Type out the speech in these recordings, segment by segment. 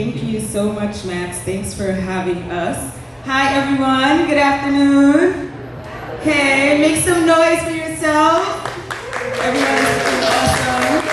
Thank you so much, Max. Thanks for having us. Hi, everyone. Good afternoon. Hey, make some noise for yourself. Everyone's looking awesome.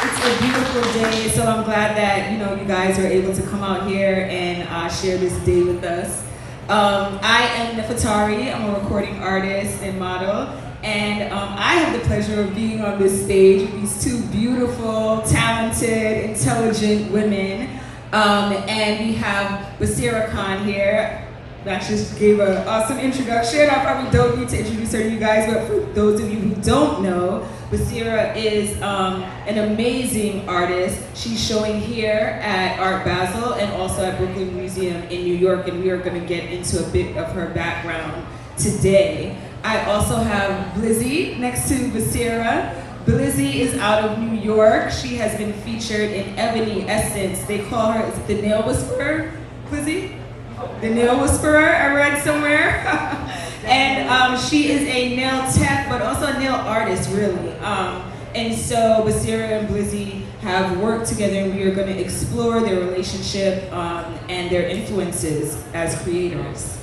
It's a beautiful day, so I'm glad that you guys are able to come out here and share this day with us. I am Nefatari. I'm a recording artist and model, and I have the pleasure of being on this stage with these two beautiful, talented, intelligent women. And we have Baseera Khan here. Max just gave an awesome introduction. I probably don't need to introduce her to you guys, but for those of you who don't know, Baseera is an amazing artist. She's showing here at Art Basel and also at Brooklyn Museum in New York, and we are going to get into a bit of her background today. I also have Blizzy next to Baseera. Blizzy is out of New York. She has been featured in Ebony Essence. They call her, is it the Nail Whisperer, Blizzy? The Nail Whisperer, I read somewhere. And she is a nail tech, but also a nail artist, really. And so Baseera and Blizzy have worked together, and we are going to explore their relationship and their influences as creators.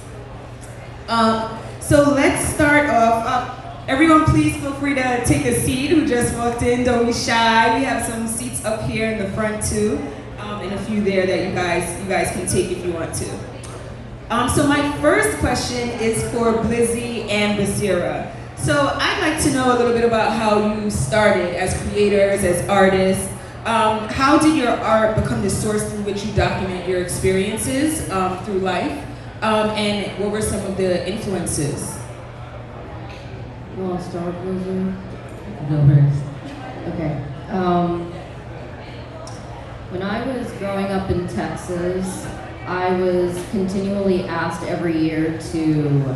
So let's start off. Everyone, please feel free to take a seat who just walked in. Don't be shy. We have some seats up here in the front too, and a few there that you guys can take if you want to. So my first question is for Blizzy and Baseera. So I'd like to know a little bit about how you started as creators, as artists. How did your art become the source through which you document your experiences through life? And what were some of the influences? You want to start, Blizzy? Go first. Okay. When I was growing up in Texas, I was continually asked every year to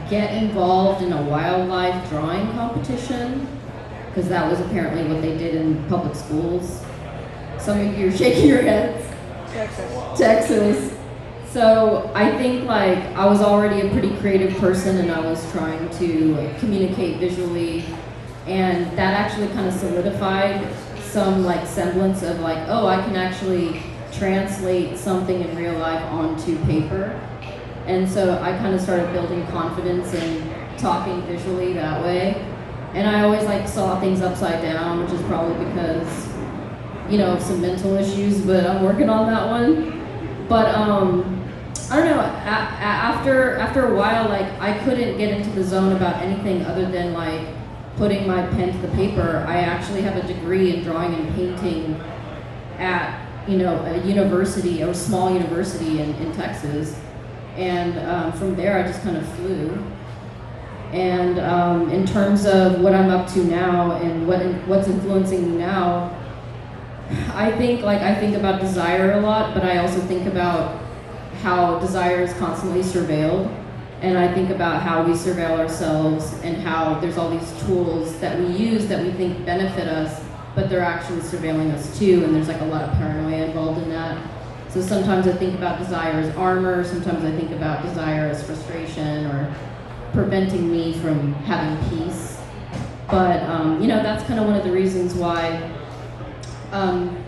get involved in a wildlife drawing competition, because that was apparently what they did in public schools. Some of you are shaking your heads. Texas. So I think I was already a pretty creative person, and I was trying to communicate visually, and that actually kind of solidified some semblance of oh, I can actually translate something in real life onto paper. And so I kind of started building confidence in talking visually that way. And I always saw things upside down, which is probably because, of some mental issues, but I'm working on that one. But I don't know, after a while, I couldn't get into the zone about anything other than putting my pen to the paper. I actually have a degree in drawing and painting at a university, or a small university in Texas. And from there I just kind of flew. And in terms of what I'm up to now and what's influencing me now, I think about desire a lot, but I also think about how desire is constantly surveilled. And I think about how we surveil ourselves and how there's all these tools that we use that we think benefit us, but they're actually surveilling us too, and there's a lot of paranoia involved in that. So sometimes I think about desire as armor, sometimes I think about desire as frustration or preventing me from having peace. But that's kind of one of the reasons why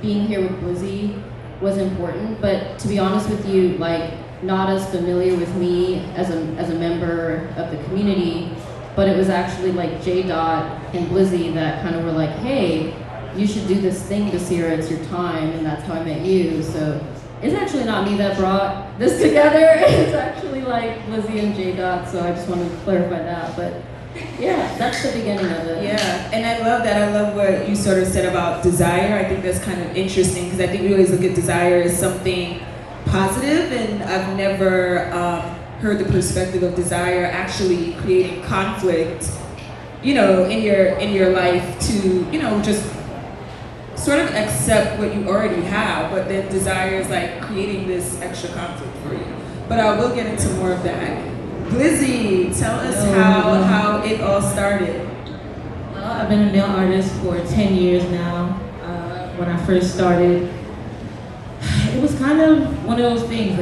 being here with Blizzy was important. But to be honest with you, not as familiar with me as a member of the community, but it was actually J. and Blizzy that kind of were hey, you should do this thing, Baseera, it's your time, and that's how I met you. So it's actually not me that brought this together. It's actually Blizzy and J. So I just wanted to clarify that. But yeah, that's the beginning of it. Yeah, and I love that. I love what you sort of said about desire. I think that's kind of interesting, because I think we always look at desire as something positive, and I've never heard the perspective of desire actually creating conflict, in your life to, just sort of accept what you already have, but then desire is creating this extra conflict for you. But I will get into more of that. Blizzy, tell us how it all started. Well, I've been a nail artist for 10 years now. When I first started, it was kind of one of those things,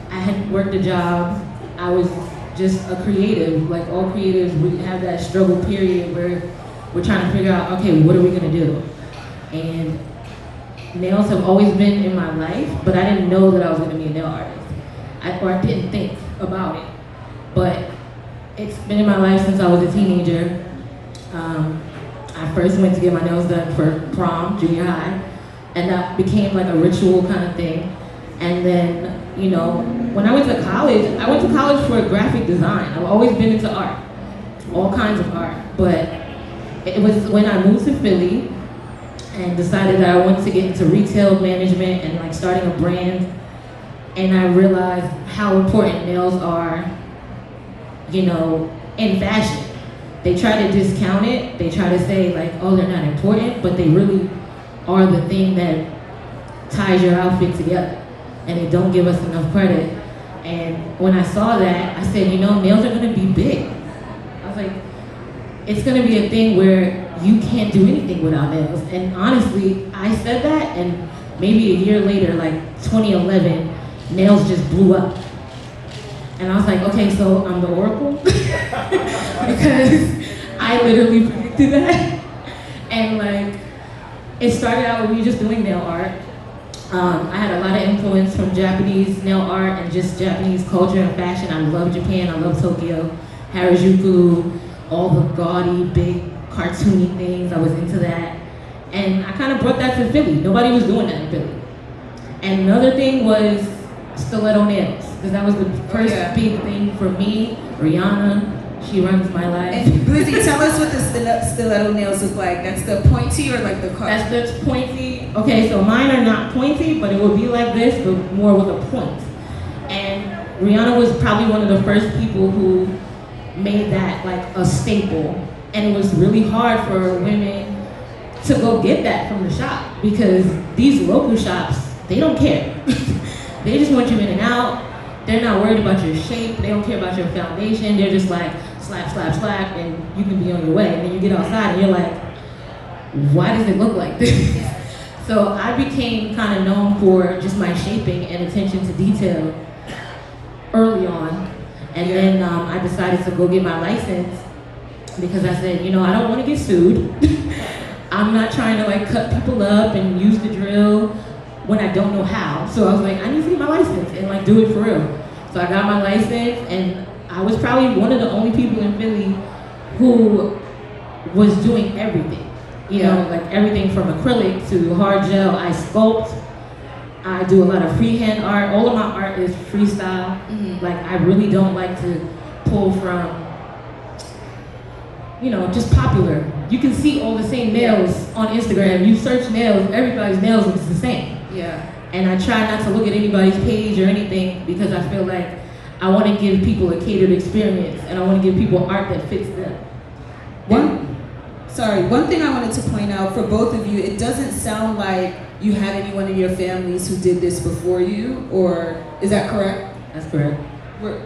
I had worked a job, I was just a creative. All creatives, we have that struggle period where we're trying to figure out, okay, what are we gonna do? And nails have always been in my life, but I didn't know that I was gonna be a nail artist. I didn't think about it. But it's been in my life since I was a teenager. I first went to get my nails done for prom, junior high, and that became like a ritual kind of thing. And then, you know, when I went to college for graphic design. I've always been into art, all kinds of art. But it was when I moved to Philly and decided that I wanted to get into retail management and like starting a brand. And I realized how important nails are, you know, in fashion. They try to discount it. They try to say like, oh, they're not important, but they really are the thing that ties your outfit together. And they don't give us enough credit. And when I saw that, I said, you know, nails are gonna be big. I was like, it's gonna be a thing where you can't do anything without nails. And honestly, I said that, and maybe a year later, like 2011, nails just blew up. And I was like, okay, so I'm the oracle? Because I literally predicted that. And like, it started out with me just doing nail art. I had a lot of influence from Japanese nail art and just Japanese culture and fashion. I love Japan, I love Tokyo, Harajuku, all the gaudy, big, cartoony things. I was into that. And I kind of brought that to Philly. Nobody was doing that in Philly. And another thing was stiletto nails, because that was the first big thing for me. Rihanna, she runs my life. And Blizzy, tell us what the stiletto nails look like. That's the pointy or like the car? That's the pointy. Okay, so mine are not pointy, but it will be like this, but more with a point. And Rihanna was probably one of the first people who made that like a staple. And it was really hard for women to go get that from the shop, because these local shops, they don't care. They just want you in and out. They're not worried about your shape. They don't care about your foundation. They're just like, slap, slap, slap, and you can be on your way. And then you get outside and you're like, why does it look like this? So I became kind of known for just my shaping and attention to detail early on. And then I decided to go get my license, because I said, you know, I don't want to get sued. I'm not trying to like cut people up and use the drill when I don't know how. So I was like, I need to get my license and like do it for real. So I got my license, and I was probably one of the only people in Philly who was doing everything. You know, like everything from acrylic to hard gel. I sculpt, I do a lot of freehand art. All of my art is freestyle. Mm-hmm. Like I really don't like to pull from, you know, just popular. You can see all the same nails on Instagram. You search nails, everybody's nails looks the same. Yeah. And I try not to look at anybody's page or anything, because I feel like I want to give people a catered experience, and I want to give people art that fits them. One thing I wanted to point out for both of you, it doesn't sound like you had anyone in your families who did this before you, or is that correct? That's correct.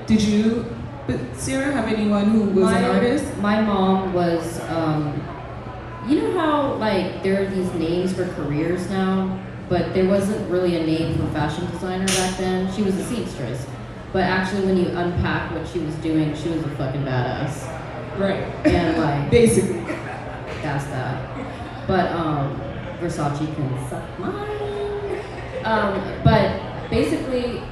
Did you, Baseera, have anyone who was an artist? My mom was, you know how like there are these names for careers now, but there wasn't really a name for fashion designer back then. She was a seamstress. But actually when you unpack what she was doing, she was a fucking badass. Right. And like basically. That's that. But Versace can suck mine. But basically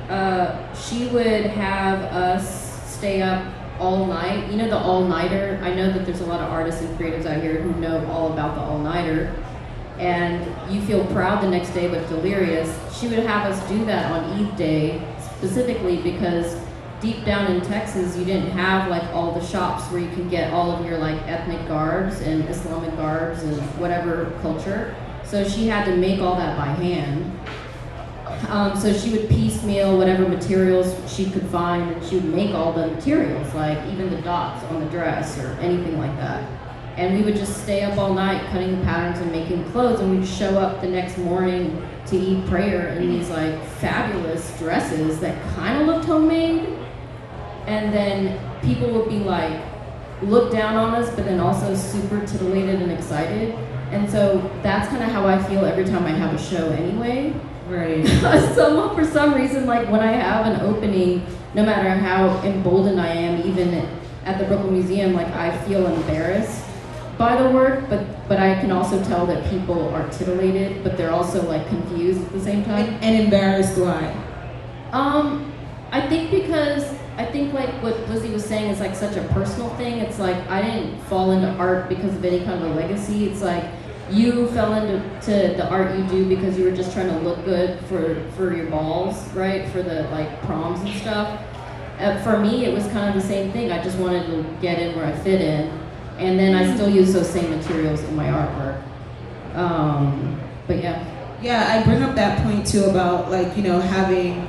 she would have us stay up all night. You know the all-nighter? I know that there's a lot of artists and creatives out here who know all about the all-nighter. And you feel proud the next day but delirious. She would have us do that on Eid Day, specifically because deep down in Texas, you didn't have like all the shops where you can get all of your like ethnic garbs and Islamic garbs and whatever culture. So she had to make all that by hand. So she would piecemeal whatever materials she could find, and she would make all the materials, like even the dots on the dress or anything like that. And we would just stay up all night cutting the patterns and making clothes, and we'd show up the next morning to eat prayer in these like fabulous dresses that kind of looked homemade. And then people would be like, look down on us, but then also super titillated and excited. And so that's kind of how I feel every time I have a show anyway. Right. So for some reason, like when I have an opening, no matter how emboldened I am, even at the Brooklyn Museum, like I feel embarrassed by the work, but I can also tell that people are titillated, but they're also like confused at the same time. And embarrassed. Why? I think like what Blizzy was saying is like such a personal thing. It's like I didn't fall into art because of any kind of a legacy. It's like you fell into the art you do because you were just trying to look good for your balls, right? For the like proms and stuff. For me, it was kind of the same thing. I just wanted to get in where I fit in, and then I still use those same materials in my artwork. But yeah. Yeah, I bring up that point too about like, you know, having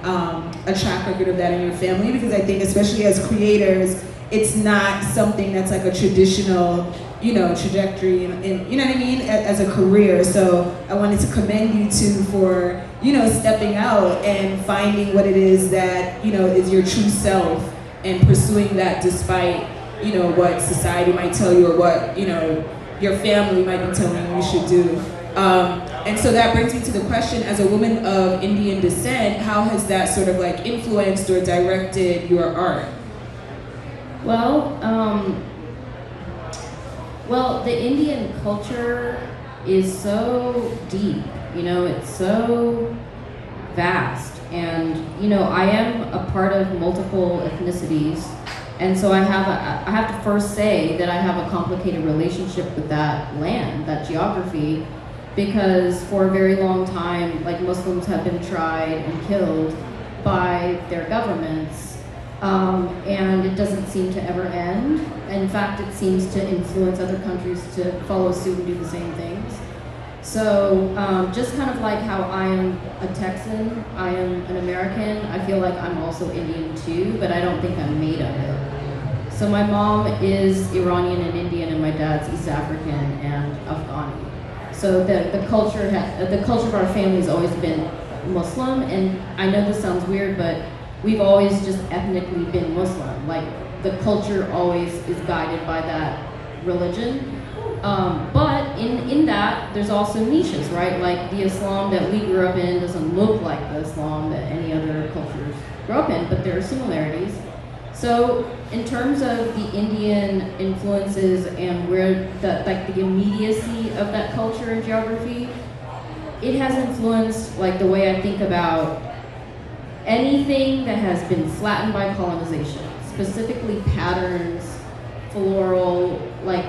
a track record of that in your family, because I think especially as creators, it's not something that's like a traditional, you know, trajectory in you know what I mean, as a career. So I wanted to commend you two for, you know, stepping out and finding what it is that, you know, is your true self and pursuing that despite, you know, what society might tell you or what, you know, your family might be telling you you should do. And so that brings me to the question, as a woman of Indian descent, how has that sort of like influenced or directed your art? Well, the Indian culture is so deep, you know, it's so vast. And, you know, I am a part of multiple ethnicities. And so I have to first say that I have a complicated relationship with that land, that geography, because for a very long time, like Muslims have been tried and killed by their governments, and it doesn't seem to ever end. In fact, it seems to influence other countries to follow suit and do the same things. So just kind of like how I am a Texan, I am an American, I feel like I'm also Indian too, but I don't think I'm made of it. So my mom is Iranian and Indian, and my dad's East African and Afghani. So the culture of our family has always been Muslim, and I know this sounds weird, but we've always just ethnically been Muslim. Like the culture always is guided by that religion. But in that, there's also niches, right? Like the Islam that we grew up in doesn't look like the Islam that any other cultures grew up in, but there are similarities. So in terms of the Indian influences and where the immediacy of that culture and geography, it has influenced like the way I think about anything that has been flattened by colonization, specifically patterns, floral, like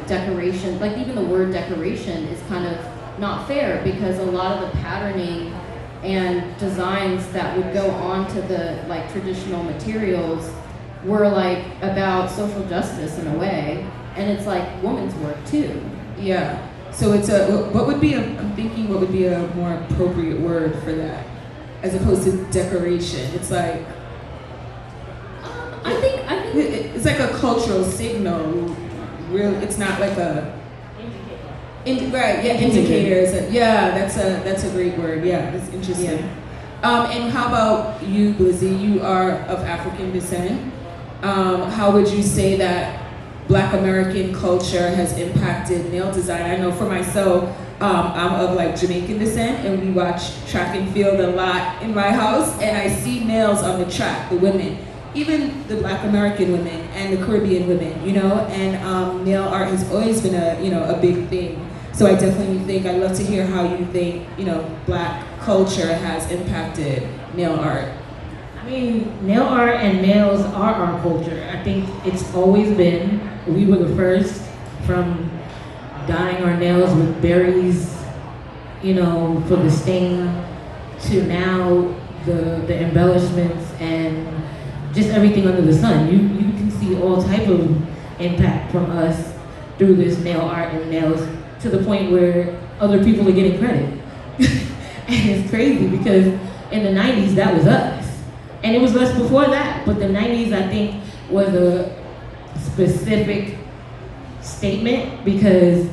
decoration. Like even the word decoration is kind of not fair, because a lot of the patterning and designs that would go onto the like traditional materials were like about social justice in a way, and it's like women's work too. Yeah. So it's I'm thinking what would be a more appropriate word for that, as opposed to decoration. It's like, I think it's like a cultural signal. It's not like a indicators. Yeah, that's a great word. Yeah, that's interesting. Yeah. And how about you, Blizzy? You are of African descent. How would you say that Black American culture has impacted nail design? I know for myself, I'm of like Jamaican descent, and we watch track and field a lot in my house, and I see nails on the track, the women, even the Black American women and the Caribbean women, you know, and nail art has always been a big thing. So I definitely think, I'd love to hear how you think, you know, Black culture has impacted nail art. I mean, nail art and nails are our culture. I think it's always been. We were the first, from dyeing our nails with berries, you know, for the stain, to now the embellishments and just everything under the sun. You can see all type of impact from us through this nail art and nails, to the point where other people are getting credit. And it's crazy, because in the 90s, that was us. And it was us before that, but the 90s, I think, was a specific statement, because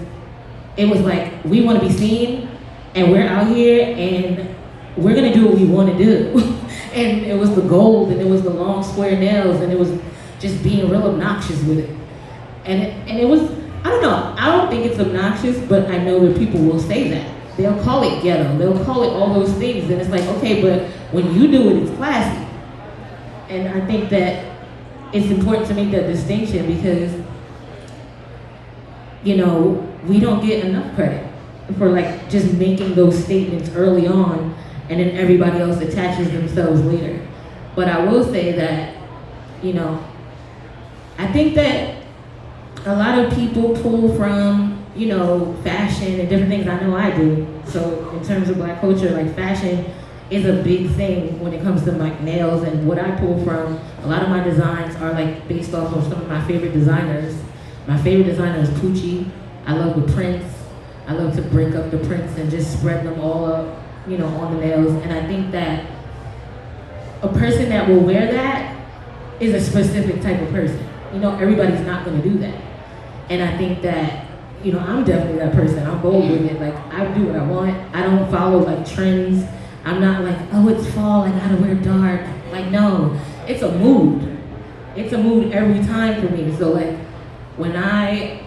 it was like, we want to be seen, and we're out here, and we're gonna do what we want to do. And it was the gold, and it was the long square nails, and it was just being real obnoxious with it. And it was, I don't know, I don't think it's obnoxious, but I know that people will say that. They'll call it ghetto, they'll call it all those things, and it's like, okay, but when you do it, it's classy. And I think that it's important to make that distinction, because you know, we don't get enough credit for like just making those statements early on, and then everybody else attaches themselves later. But I will say that, you know, I think that a lot of people pull from, you know, fashion and different things. I know I do. So in terms of Black culture, like fashion is a big thing when it comes to like nails, and what I pull from. A lot of my designs are like based off of some of my favorite designers. My favorite designer is Gucci. I love the prints. I love to break up the prints and just spread them all up, you know, on the nails. And I think that a person that will wear that is a specific type of person. You know, everybody's not gonna do that. And I think that, you know, I'm definitely that person. I'm bold with it. Like, I do what I want. I don't follow like trends. I'm not like, oh, it's fall, I gotta wear dark. Like, no, it's a mood. It's a mood every time for me. So like, when I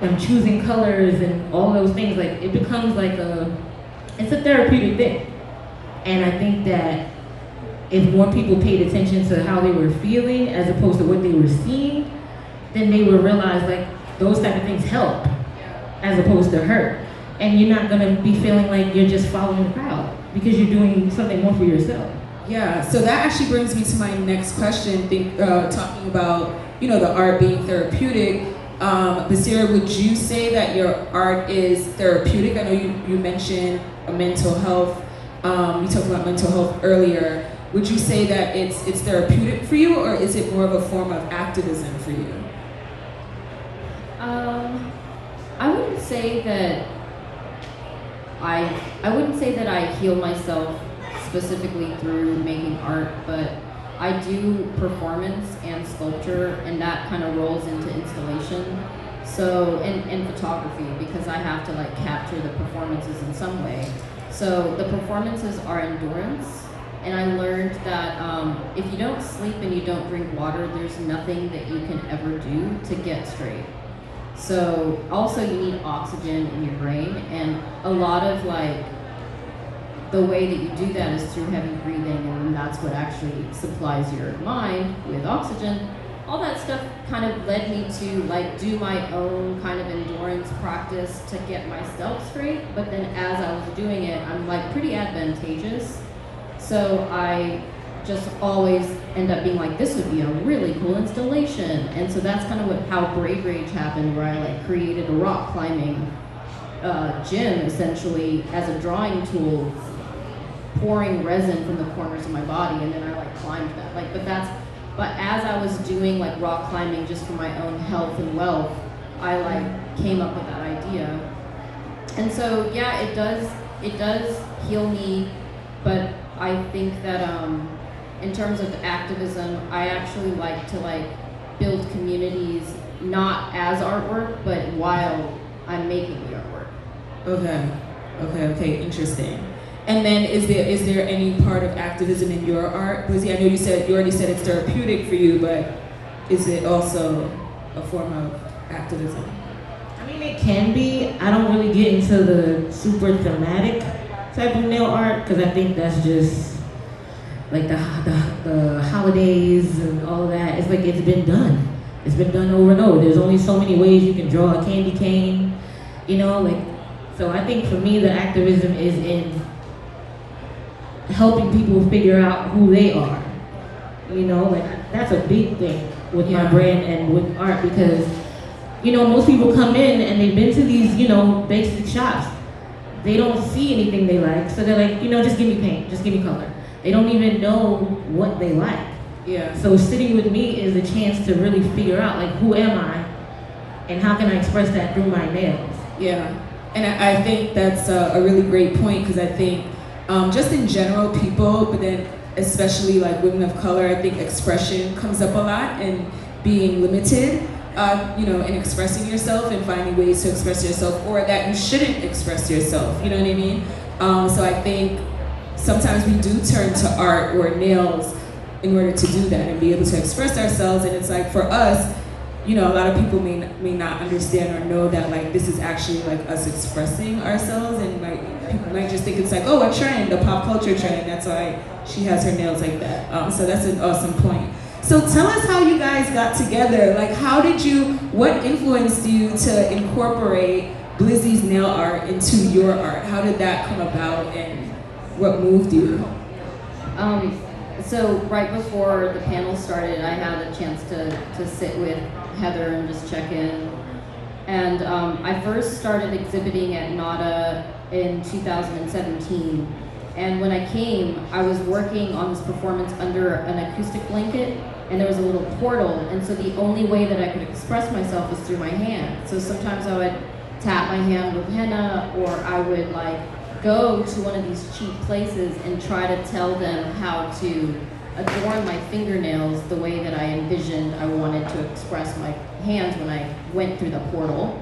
am choosing colors and all those things, like, it becomes like it's a therapeutic thing. And I think that if more people paid attention to how they were feeling as opposed to what they were seeing, then they would realize like those type of things help as opposed to hurt. And you're not gonna be feeling like you're just following the crowd because you're doing something more for yourself. Yeah, so that actually brings me to my next question, talking about, you know, the art being therapeutic. Baseera, would you say that your art is therapeutic? I know you mentioned mental health. You talked about mental health earlier. Would you say that it's therapeutic for you, or is it more of a form of activism for you? I wouldn't say that I wouldn't say that I heal myself specifically through making art, but I do performance and sculpture, and that kind of rolls into installation. So, and photography, because I have to like capture the performances in some way. So the performances are endurance, and I learned that if you don't sleep and you don't drink water, there's nothing that you can ever do to get straight. So also you need oxygen in your brain, and a lot of like the way that you do that is through heavy breathing, and that's what actually supplies your mind with oxygen. All that stuff kind of led me to like do my own kind of endurance practice to get myself straight, but then as I was doing it, I'm like pretty advantageous. So I just always end up being like, this would be a really cool installation. And so that's kind of how Brave Rage happened, where I like created a rock climbing gym essentially as a drawing tool, pouring resin from the corners of my body, and then I like climbed that. But as I was doing like rock climbing just for my own health and wealth, I like came up with that idea. And so yeah, it does heal me, but I think that in terms of activism, I actually like to like build communities, not as artwork, but while I'm making the artwork. Okay, interesting. And then is there any part of activism in your art? Blizzy, I know you already said it's therapeutic for you, but is it also a form of activism? I mean, it can be. I don't really get into the super thematic type of nail art because I think that's just like the holidays and all of that. It's like it's been done. It's been done over and over. There's only so many ways you can draw a candy cane, you know, like. So I think for me, the activism is in helping people figure out who they are. You know, like that's a big thing with my brand and with art because, you know, most people come in and they've been to these, you know, basic shops. They don't see anything they like, so they're like, you know, just give me paint, just give me color. They don't even know what they like. Yeah. So sitting with me is a chance to really figure out, like, who am I and how can I express that through my nails? Yeah. And I think that's a really great point because I think just in general, people, but then especially like women of color, I think expression comes up a lot and being limited, you know, in expressing yourself and finding ways to express yourself, or that you shouldn't express yourself, you know what I mean? So I think sometimes we do turn to art or nails in order to do that and be able to express ourselves. And it's like for us, you know, a lot of people may not understand or know that like this is actually like us expressing ourselves, and like people might just think it's like, oh, a trend, a pop culture trend. That's why she has her nails like that. So that's an awesome point. So tell us how you guys got together. Like, what influenced you to incorporate Blizzy's nail art into your art? How did that come about, and what moved you? So right before the panel started, I had a chance to sit with Heather and just check in. And I first started exhibiting at NADA in 2017. And when I came, I was working on this performance under an acoustic blanket, and there was a little portal, and so the only way that I could express myself was through my hand. So sometimes I would tap my hand with henna, or I would like go to one of these cheap places and try to tell them how to adorn my fingernails the way that I envisioned I wanted to express my hands when I went through the portal.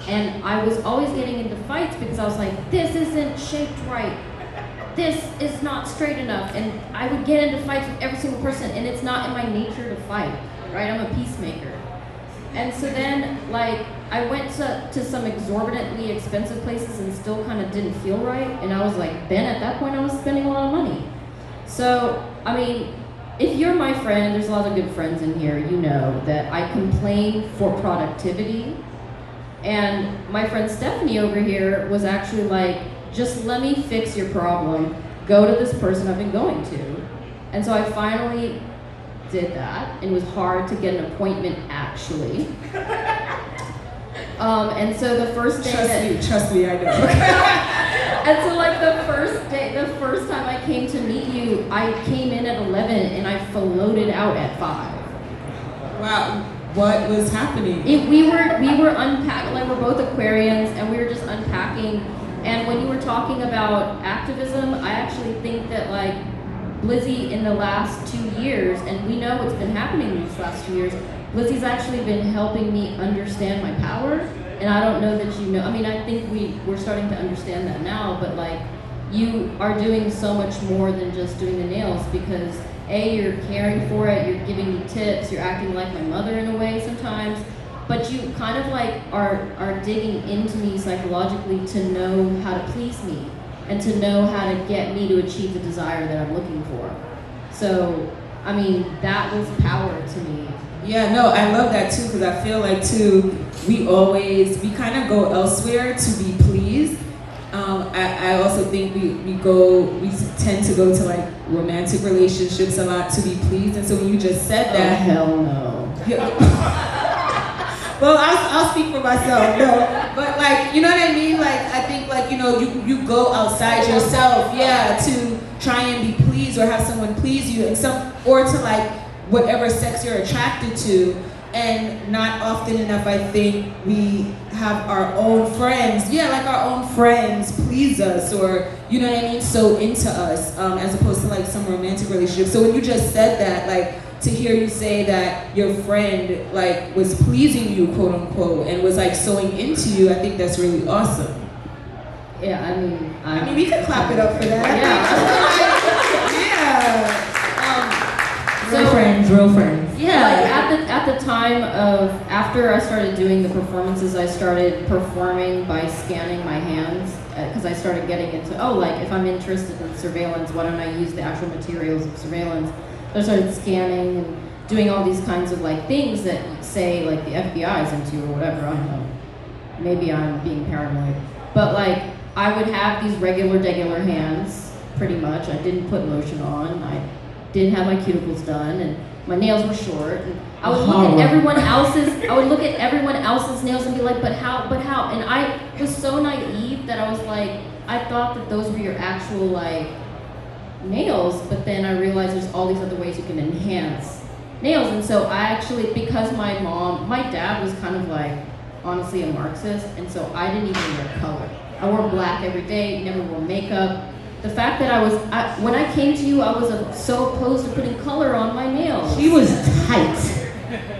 And I was always getting into fights because I was like, this isn't shaped right. This is not straight enough. And I would get into fights with every single person, and it's not in my nature to fight, right? I'm a peacemaker. And so then, like, I went to some exorbitantly expensive places and still kind of didn't feel right. And I was like, then at that point I was spending a lot of money. So, I mean, if you're my friend, and there's a lot of good friends in here, you know that I complain for productivity. And my friend Stephanie over here was actually like, just let me fix your problem. Go to this person I've been going to. And so I finally did that, and it was hard to get an appointment actually. And so the first day Trust me, I know. And so like the first time I came to meet you, I came in at 11 and I floated out at 5. Wow, what was happening? We were unpacking, like we're both Aquarians, and we were just unpacking. And when you were talking about activism, I actually think that like Blizzy in the last 2 years, and we know what's been happening these last 2 years, Blizzy's actually been helping me understand my power. And I don't know that you know, I mean, I think we're starting to understand that now, but like, you are doing so much more than just doing the nails, because A, you're caring for it, you're giving me tips, you're acting like my mother in a way sometimes, but you kind of like are digging into me psychologically to know how to please me and to know how to get me to achieve the desire that I'm looking for. So, I mean, that was power to me. Yeah, no, I love that too, because I feel like too, we kind of go elsewhere to be pleased. I also think we tend to go to like romantic relationships a lot to be pleased, and so when you just said that, hell no. Well, I'll speak for myself, no, but like, you know what I mean? Like, I think like, you know, you go outside yourself, yeah, to try and be pleased or have someone please you, or to like whatever sex you're attracted to. And not often enough, I think, we have our own friends, like our own friends please us, or, you know what I mean, so into us, as opposed to like some romantic relationship. So when you just said that, like, to hear you say that your friend, like, was pleasing you, quote unquote, and was like sewing into you, I think that's really awesome. Yeah, I mean, we could clap it up for that. Yeah. Real friends. Yeah, like at the time of, after I started doing the performances, I started performing by scanning my hands, because I started getting into, like, if I'm interested in surveillance, why don't I use the actual materials of surveillance? So I started scanning and doing all these kinds of like things that say like the FBI is into or whatever, I don't know. Maybe I'm being paranoid. But like, I would have these regular hands, pretty much. I didn't put lotion on. I didn't have my cuticles done, and my nails were short. And I would look at everyone else's nails and be like, but how? And I was so naive that I was like, I thought that those were your actual like nails, but then I realized there's all these other ways you can enhance nails. And so I actually, because my dad was kind of like, honestly, a Marxist, and so I didn't even wear color. I wore black every day, never wore makeup. The fact that when I came to you, I was so opposed to putting color on my nails. She was tight.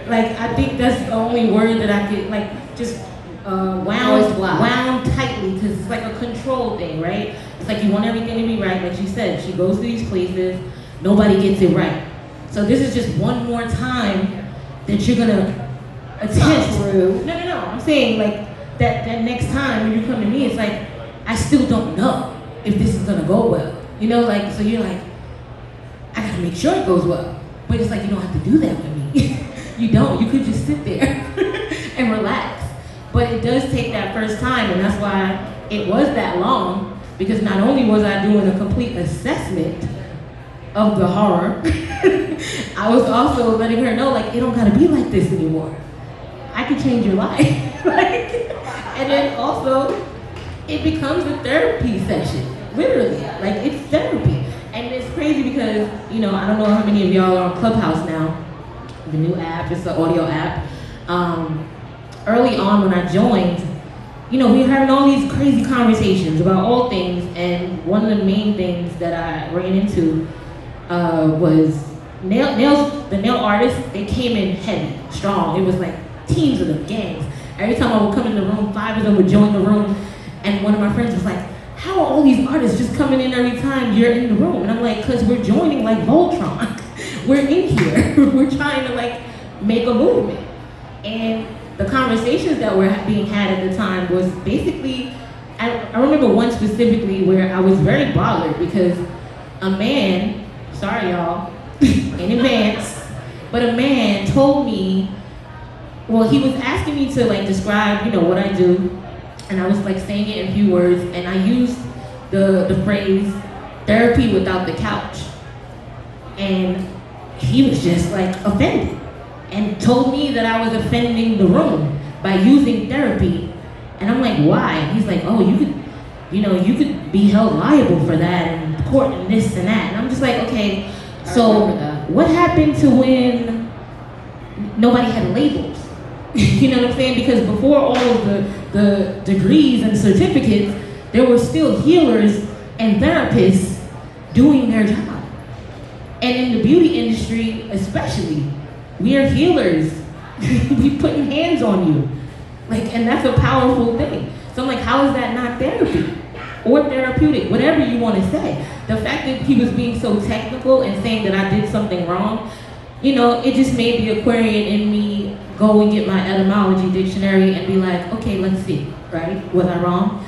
Like, I think that's the only word that I could, like, just wound tightly, because it's like a control thing, right? It's like you want everything to be right, like you said. She goes to these places, nobody gets it right. So this is just one more time that you're gonna attempt. No, I'm saying, like, that next time when you come to me, it's like, I still don't know if this is gonna go well. You know, like, so you're like, I gotta make sure it goes well. But it's like, you don't have to do that with me. You don't. You could just sit there and relax. But it does take that first time, and that's why it was that long, because not only was I doing a complete assessment of the horror, I was also letting her know, like, it don't gotta be like this anymore. I can change your life. And then also, it becomes a therapy session, literally. Like, it's therapy. And it's crazy because, I don't know how many of y'all are on Clubhouse now, the new app, it's the audio app. Early on when I joined, we were having all these crazy conversations about all things, and one of the main things that I ran into was the nail artists. They came in heavy, strong. It was like teams of them, gangs. Every time I would come in the room, 5 of them would join the room, and one of my friends was like, how are all these artists just coming in every time you're in the room? And I'm like, because we're joining like Voltron. We're in here. We're trying to like make a movement. And the conversations that were being had at the time was basically, I remember one specifically where I was very bothered because a man, sorry y'all, in advance, but a man told me, well, he was asking me to like describe, what I do, and I was like saying it in a few words, and I used the phrase therapy without the couch, and he was just like offended and told me that I was offending the room by using therapy. And I'm like, why? And he's like, oh, you could be held liable for that and court and this and that. And I'm just like, okay, so what happened to when nobody had labels? You know what I'm saying? Because before all of the degrees and certificates, there were still healers and therapists doing their job. And in the beauty industry especially, we are healers. We putting hands on you. And that's a powerful thing. So I'm like, how is that not therapy? Or therapeutic, whatever you want to say. The fact that he was being so technical and saying that I did something wrong, it just made the Aquarian in me go and get my etymology dictionary and be like, okay, let's see, right? Was I wrong?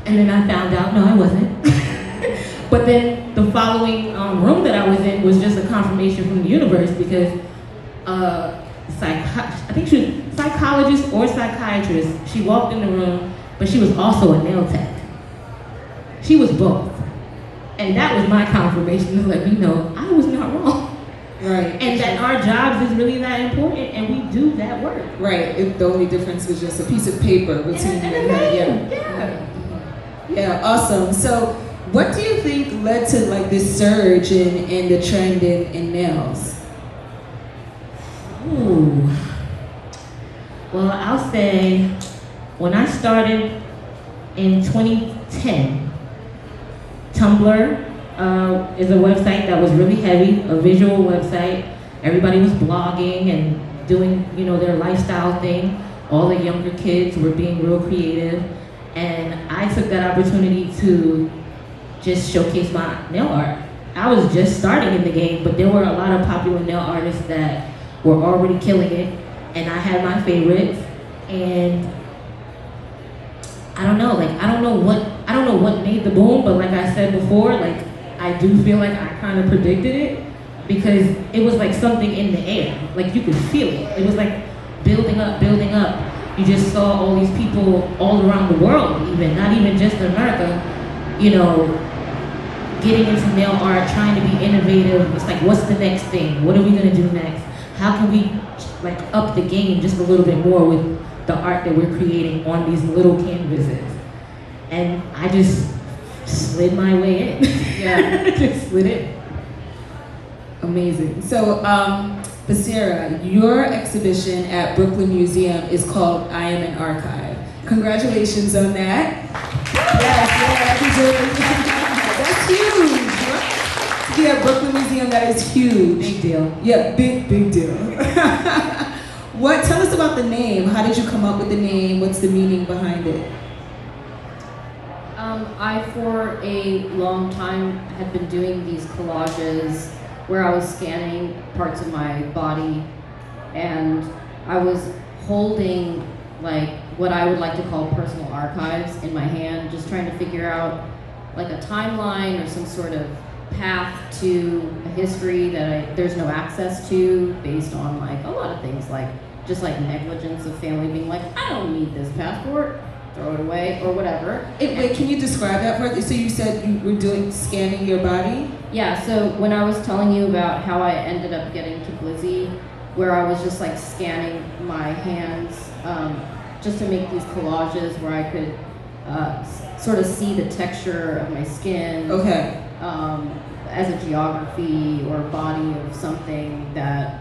And then I found out, no, I wasn't. But then the following room that I was in was just a confirmation from the universe because I think she was psychologist or psychiatrist. She walked in the room, but she was also a nail tech. She was both. And that was my confirmation. It was like, I was not wrong. Right. And that our jobs is really that important, and we do that work. Right. The only difference was just a piece of paper between you and her. Yeah, awesome. So what do you think led to like this surge in the trend in nails? Ooh. Well, I'll say when I started in 2010, Tumblr is a website that was really heavy, a visual website. Everybody was blogging and doing, their lifestyle thing. All the younger kids were being real creative. And I took that opportunity to just showcase my nail art. I was just starting in the game, but there were a lot of popular nail artists that were already killing it. And I had my favorites. And I don't know what made the boom, but like I said before, I do feel like I kind of predicted it because it was like something in the air. Like you could feel it. It was like building up. You just saw all these people all around the world, even, not even just in America, getting into nail art, trying to be innovative. It's like, what's the next thing? What are we gonna do next? How can we up the game just a little bit more with the art that we're creating on these little canvases? And I just slid my way in. Yeah. Just slid in. Amazing. So, Baseera, your exhibition at Brooklyn Museum is called I Am an Archive. Congratulations on that. Yes, that's huge. To be at Brooklyn Museum, that is huge. Big deal. Yeah, big deal. Tell us about the name. How did you come up with the name? What's the meaning behind it? I, for a long time, had been doing these collages where I was scanning parts of my body, and I was holding what I would like to call personal archives in my hand, just trying to figure out a timeline or some sort of path to a history that there's no access to based on like a lot of things, like just like negligence of family being like, I don't need this passport, throw it away or whatever. Wait, can you describe that for us? So you said you were doing scanning your body? Yeah, so when I was telling you about how I ended up getting to Blizzy, where I was just like scanning my hands just to make these collages where I could sort of see the texture of my skin. Okay. As a geography or body of something that,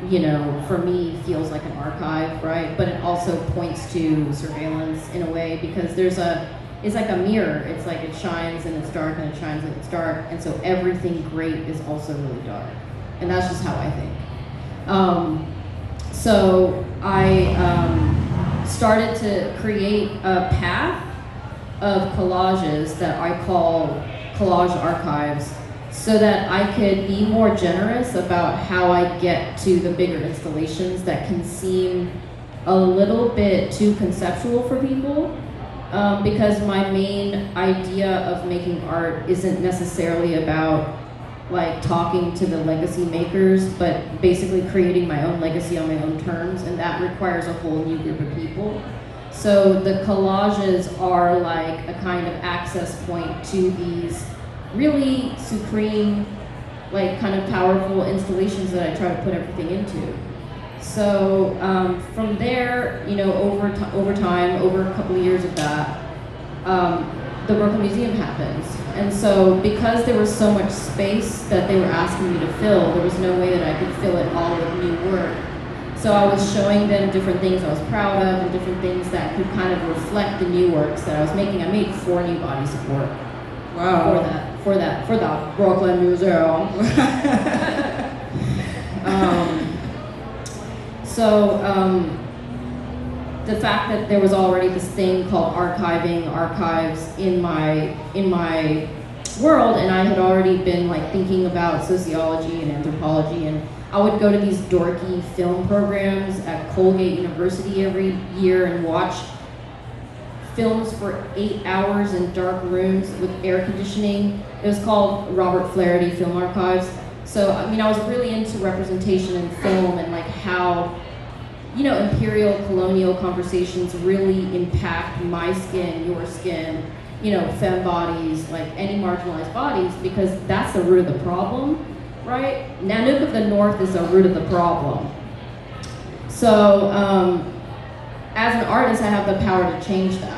you know, for me feels like an archive, right? But it also points to surveillance in a way, because it's like a mirror. It's like it shines and it's dark and it shines and it's dark. And so everything great is also really dark. And that's just how I think. So I started to create a path of collages that I call Collage Archives, so that I could be more generous about how I get to the bigger installations that can seem a little bit too conceptual for people, because my main idea of making art isn't necessarily about like talking to the legacy makers, but basically creating my own legacy on my own terms, and that requires a whole new group of people. So the collages are like a kind of access point to these really supreme, like kind of powerful installations that I try to put everything into. So from there, you know, over time, over a couple of years of that, the Brooklyn Museum happens. And so because there was so much space that they were asking me to fill, there was no way that I could fill it all with new work. So I was showing them different things I was proud of and different things that could kind of reflect the new works that I was making. I made 4 new bodies of work. Wow. For the Brooklyn Museum. The fact that there was already this thing called archives in my world, and I had already been like thinking about sociology and anthropology, and I would go to these dorky film programs at Colgate University every year and watch films for 8 hours in dark rooms with air conditioning. It was called Robert Flaherty Film Archives. So, I mean, I was really into representation in film and like how, you know, imperial colonial conversations really impact my skin, your skin, you know, femme bodies, like any marginalized bodies, because that's the root of the problem, right? Nanook of the North is the root of the problem. So, as an artist, I have the power to change that.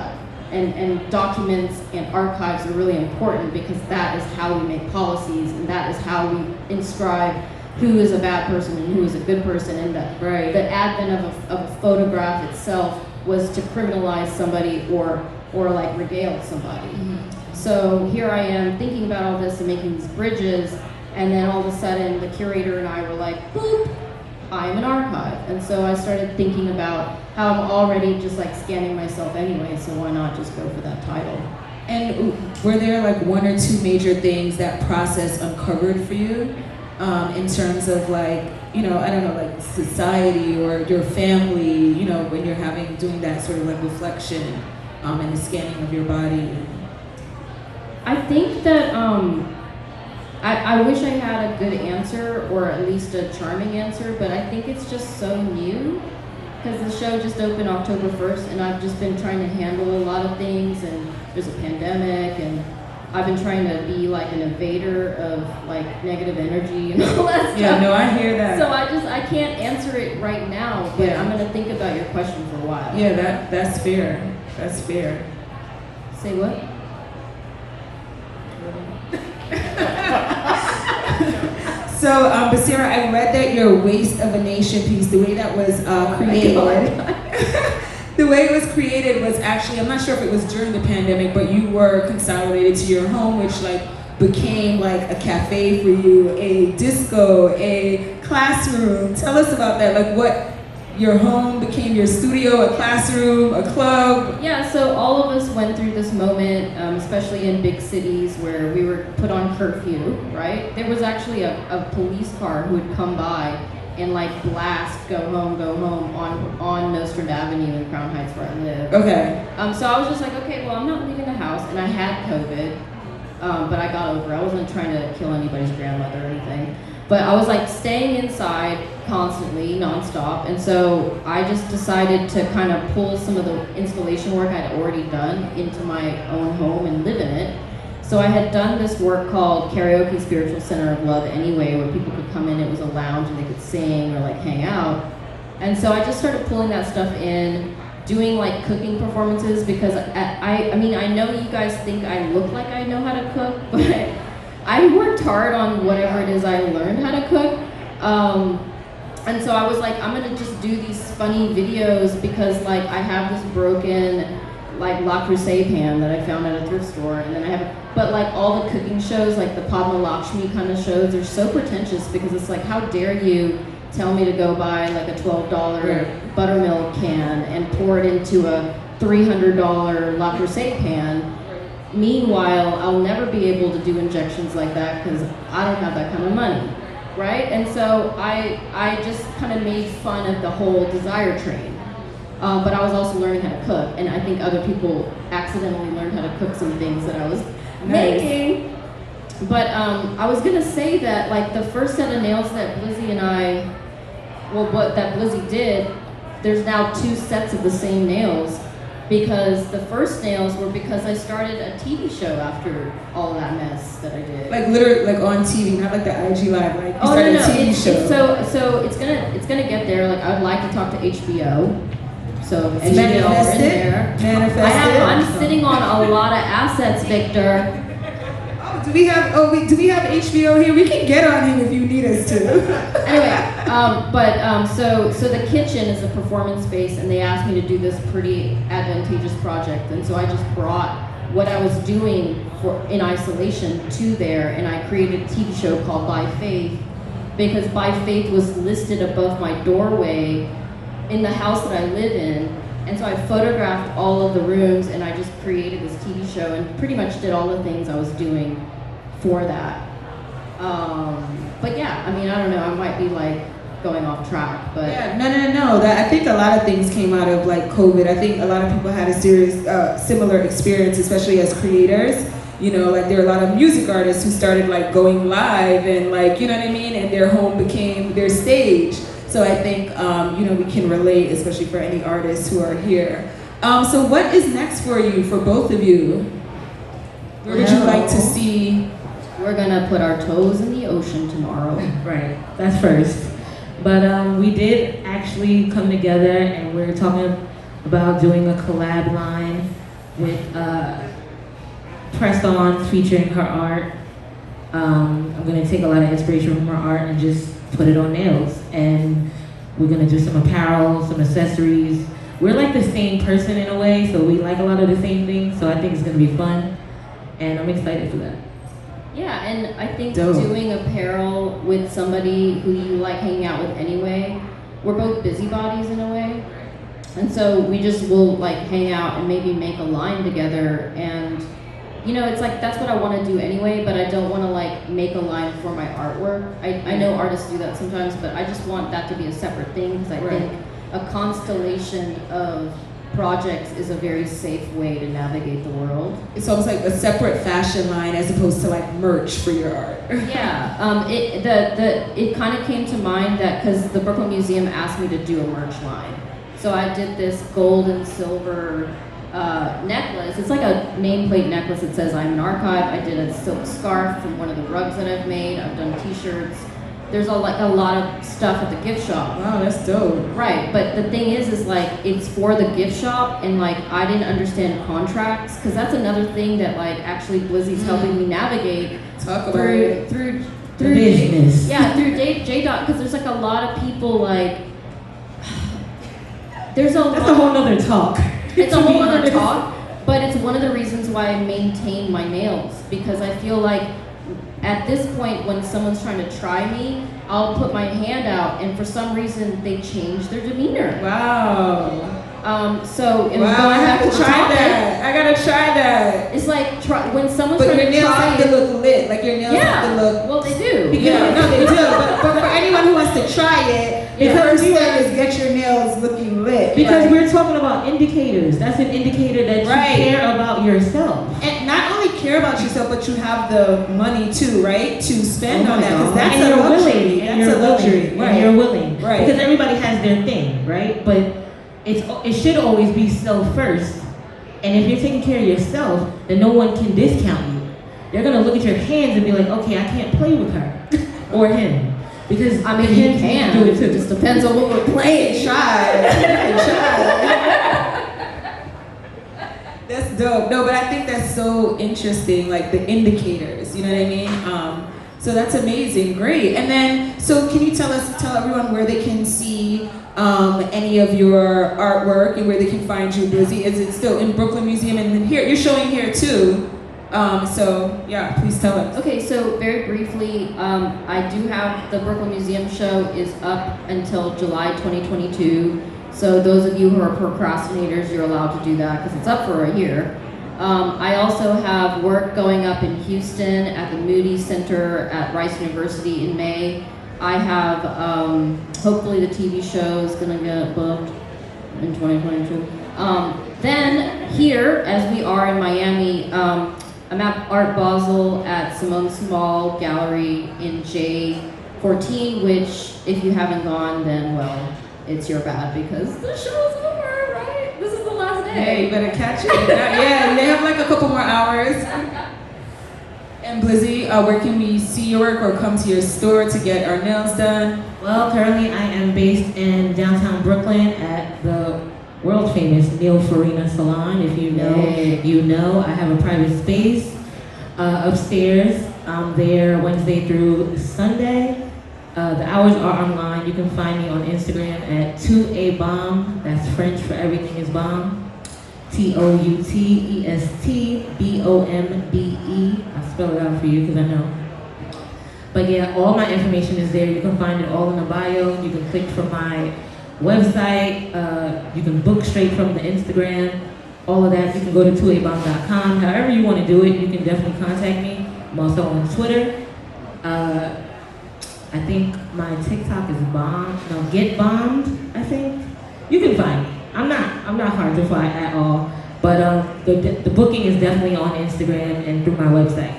And documents and archives are really important, because that is how we make policies, and that is how we inscribe who is a bad person and who is a good person. And the advent of a photograph itself was to criminalize somebody or like regale somebody. Mm-hmm. So here I am thinking about all this and making these bridges, and then all of a sudden the curator and I were like, boop, I'm an archive. And so I started thinking about how I'm already just like scanning myself anyway, so why not just go for that title? And were there like 1 or 2 major things that process uncovered for you in terms of like, you know, I don't know, like society or your family, you know, when you're doing that sort of like reflection and the scanning of your body? I think that I wish I had a good answer, or at least a charming answer, but I think it's just so new, because the show just opened October 1st, and I've just been trying to handle a lot of things, and there's a pandemic, and I've been trying to be like an evader of like negative energy and all that stuff. Yeah, no, I hear that. So I can't answer it right now, but I'm gonna think about your question for a while. Yeah, that's fair. That's fair. Say what? So, Baseera, I read that your Waste of a Nation piece, the way that was created, the way it was created was actually, I'm not sure if it was during the pandemic, but you were consolidated to your home, which like became like a cafe for you, a disco, a classroom. Tell us about that. Like what, your home became your studio, a classroom, a club? Yeah, so all of us went through this moment, especially in big cities where we were put on curfew, right? There was actually a police car who would come by and like blast go home on Nostrand Avenue in Crown Heights where I live. Okay. So I was just like, okay, well, I'm not leaving the house, and I had COVID. but I got over it. I wasn't trying to kill anybody's grandmother or anything. But I was like staying inside constantly, nonstop, and so I just decided to kind of pull some of the installation work I'd already done into my own home and live in it. So I had done this work called Karaoke Spiritual Center of Love Anyway, where people could come in, it was a lounge and they could sing or like hang out. And so I just started pulling that stuff in, doing like cooking performances, because I mean, I know you guys think I look like I know how to cook, but I worked hard on whatever it is I learned how to cook. And so I was like, I'm gonna just do these funny videos because like I have this broken like La Crusade pan that I found at a thrift store, and then I have, but like all the cooking shows, like the Padma Lakshmi kind of shows, they're so pretentious because it's like, how dare you tell me to go buy like a $12 buttermilk can and pour it into a $300 La Crusade pan. Meanwhile, I'll never be able to do injections like that because I don't have that kind of money, right? And so I just kind of made fun of the whole desire train. But I was also learning how to cook, and I think other people accidentally learned how to cook some things that I was making. But I was gonna say that like the first set of nails that Blizzy and I, what that Blizzy did, there's now 2 sets of the same nails, because the first nails were because I started a TV show after all that mess that I did. Like literally, like on TV, not like the IG Live, like you Oh started no, a TV show. So it's gonna get there. Like I would like to talk to HBO. So It's manifested. I'm sitting on a lot of assets, Victor. Do we have HBO here? We can get on him if you need us to. Anyway, so the kitchen is a performance space, and they asked me to do this pretty advantageous project, and so I just brought what I was doing in isolation to there, and I created a TV show called By Faith, because By Faith was listed above my doorway in the house that I live in. And so I photographed all of the rooms, and I just created this TV show and pretty much did all the things I was doing for that. But yeah, I mean, I don't know, I might be like going off track, but yeah, no. I think a lot of things came out of like COVID. I think a lot of people had a similar experience, especially as creators. You know, like there are a lot of music artists who started like going live and like, you know what I mean, and their home became their stage. So I think, you know, we can relate, especially for any artists who are here. So what is next for you, for both of you? Where would you like to see? We're gonna put our toes in the ocean tomorrow. Right, that's first. But we did actually come together, and we're talking about doing a collab line with Pressed On featuring her art. I'm gonna take a lot of inspiration from her art and just put it on nails, and we're gonna do some apparel, some accessories. We're like the same person in a way, so we like a lot of the same things, so I think it's gonna be fun, and I'm excited for that. Yeah, and I think Dope. doing apparel with somebody who you like hanging out with anyway, we're both busybodies in a way, and so we just will like hang out and maybe make a line together, and you know, it's like, that's what I want to do anyway, but I don't want to like make a line for my artwork. I know artists do that sometimes, but I just want that to be a separate thing, because I think a constellation of projects is a very safe way to navigate the world. It's almost like a separate fashion line as opposed to like merch for your art. Yeah, it kind of came to mind that because the Brooklyn Museum asked me to do a merch line. So I did this gold and silver necklace. It's like a nameplate necklace that says I'm an archive. I did a silk scarf from one of the rugs that I've made. I've done t-shirts. There's a lot of stuff at the gift shop. Wow, that's dope. Right, but the thing is like it's for the gift shop, and like I didn't understand contracts, because that's another thing that like actually Blizzy's helping me navigate Talk about through business. Yeah, through J-Dot, because there's like a lot of people like there's a That's a whole nother talk. It's a whole other talk, but it's one of the reasons why I maintain my nails, because I feel like at this point when someone's trying to try me, I'll put my hand out and for some reason they change their demeanor. Wow. So I have to try that. I gotta try that. It's like when someone's But trying your to nails try have to look lit. Like your nails have to look. Well, they do. Yeah, no, they do. But for anyone who wants to try it, the first step is get your nails looking lit. Because we're talking about indicators. That's an indicator that you care about yourself. And not only care about yourself, but you have the money too, right? To spend on that, because that's and a you're luxury. willing, and That's you're a luxury, willing, right? and you're willing, Right. Because everybody has their thing, right? But it should always be self first. And if you're taking care of yourself, then no one can discount you. They're gonna look at your hands and be like, okay, I can't play with her or him. Because I mean, the you hands can. do it too. It just depends on what we're playing. Try. That's dope. No, but I think that's so interesting, like the indicators, you know what I mean? So that's amazing, great. And then, so can you tell everyone where they can see any of your artwork and where they can find you, Blizzy? Is it still in Brooklyn Museum? And then here, you're showing here too. So yeah, please tell us. Okay, so very briefly, I do have the Brooklyn Museum show is up until July 2022. So those of you who are procrastinators, you're allowed to do that because it's up for a year. I also have work going up in Houston at the Moody Center at Rice University in May. I have, hopefully the TV show is gonna get booked in 2022. Then here, as we are in Miami, I'm at Art Basel at Simone Small Gallery in J14, which if you haven't gone, then well, it's your bad because the show's over, right? This is the last day. Hey, you better catch it. Yeah, they have like a couple more hours. And Blizzy, where can we see your work or come to your store to get our nails done? Well, currently I am based in downtown Brooklyn at the world famous Neil Farina Salon. If you know, you know. I have a private space upstairs. I'm there Wednesday through Sunday. The hours are online. You can find me on Instagram at Tout Est Bombe. That's French for everything is bomb. TOUTESTBOMBE. I'll spell it out for you because I know. But yeah, all my information is there. You can find it all in the bio. You can click from my website. You can book straight from the Instagram. All of that. You can go to toutestbombe.com. However you want to do it, you can definitely contact me. I'm also on Twitter. I think my TikTok is Get Bombed, I think. You can find me. I'm not hard to find at all. But the booking is definitely on Instagram and through my website.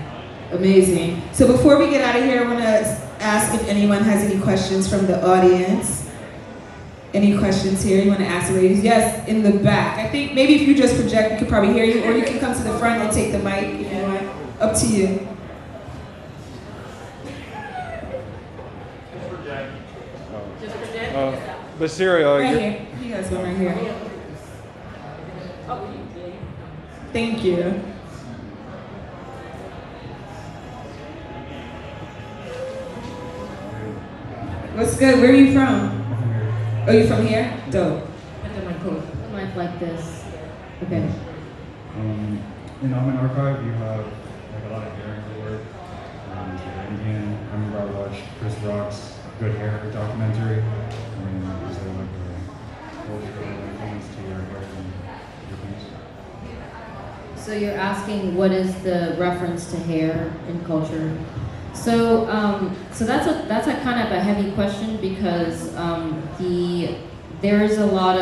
Amazing. So before we get out of here, I want to ask if anyone has any questions from the audience. Any questions here you want to ask the ladies? Yes, in the back. I think maybe if you just project, we could probably hear you, or you can come to the front and take the mic if you want. Up to you. Baseera, Right here. You guys go right here. Thank you. What's good? Where are you from? Oh, you from here? Dope. Put the mic close. The mic like this. Okay. in Alman Archive, you have like a lot of hair in your work. You're Indian. I remember I watched Chris Rock's Good Hair documentary. Is there like a cultural influence to your hair and your things? So you're asking what is the reference to hair in culture? So that's a kind of a heavy question because there's a lot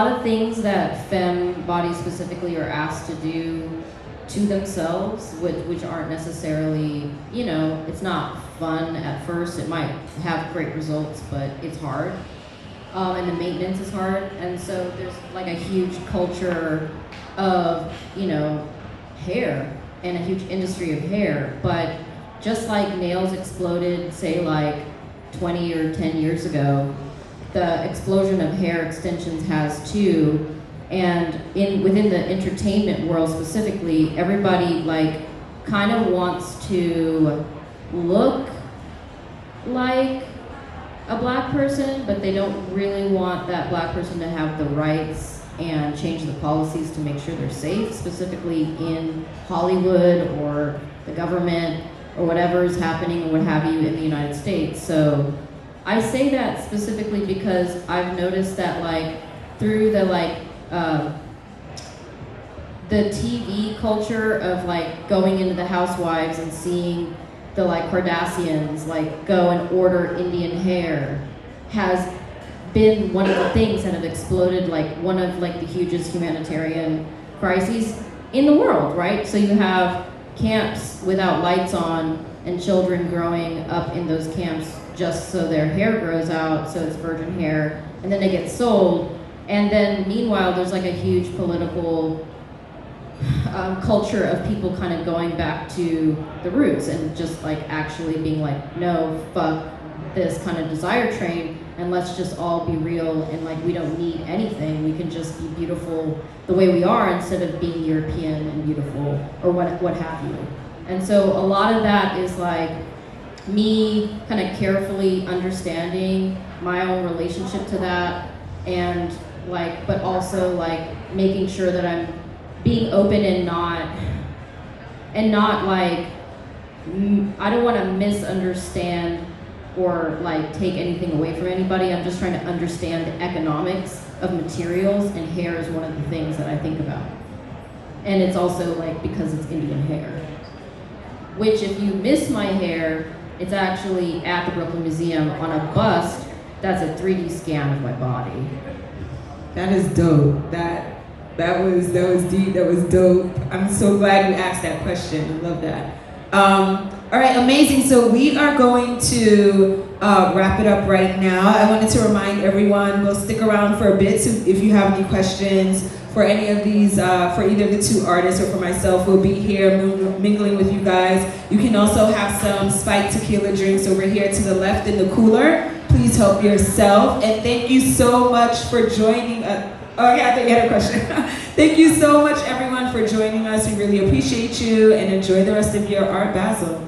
of things that femme bodies specifically are asked to do to themselves, which aren't necessarily, it's not fun at first. It might have great results, but it's hard. And the maintenance is hard. And so there's like a huge culture of, hair and a huge industry of hair. But just like nails exploded, say like 20 or 10 years ago, the explosion of hair extensions has too. And within the entertainment world specifically, everybody like kind of wants to look like a black person, but they don't really want that black person to have the rights and change the policies to make sure they're safe, specifically in Hollywood or the government or whatever is happening or what have you in the United States. So I say that specifically because I've noticed that like through the TV culture of like going into the housewives and seeing the like Kardashians like go and order Indian hair has been one of the things that have exploded, like one of like the hugest humanitarian crises in the world, right? So you have camps without lights on and children growing up in those camps just so their hair grows out, so it's virgin hair, and then it gets sold. And then meanwhile, there's like a huge political culture of people kind of going back to the roots and just like actually being like, no, fuck this kind of desire train, and let's just all be real, and like we don't need anything, we can just be beautiful the way we are instead of being European and beautiful or what have you. And so a lot of that is like me kind of carefully understanding my own relationship to that, and like, but also like making sure that I'm being open and not like, I don't want to misunderstand or like take anything away from anybody. I'm just trying to understand the economics of materials, and hair is one of the things that I think about. And it's also like because it's Indian hair, which if you miss my hair, it's actually at the Brooklyn Museum on a bust that's a 3D scan of my body. That is dope. That was deep. That was dope. I'm so glad you asked that question. I love that. All right, amazing. So we are going to wrap it up right now. I wanted to remind everyone, we'll stick around for a bit. So if you have any questions for any of these, for either of the two artists or for myself, we'll be here mingling with you guys. You can also have some spiked tequila drinks over here to the left in the cooler. Please help yourself. And thank you so much for joining us. Oh yeah, I think you had a question. Thank you so much everyone for joining us. We really appreciate you, and enjoy the rest of your Art Basel.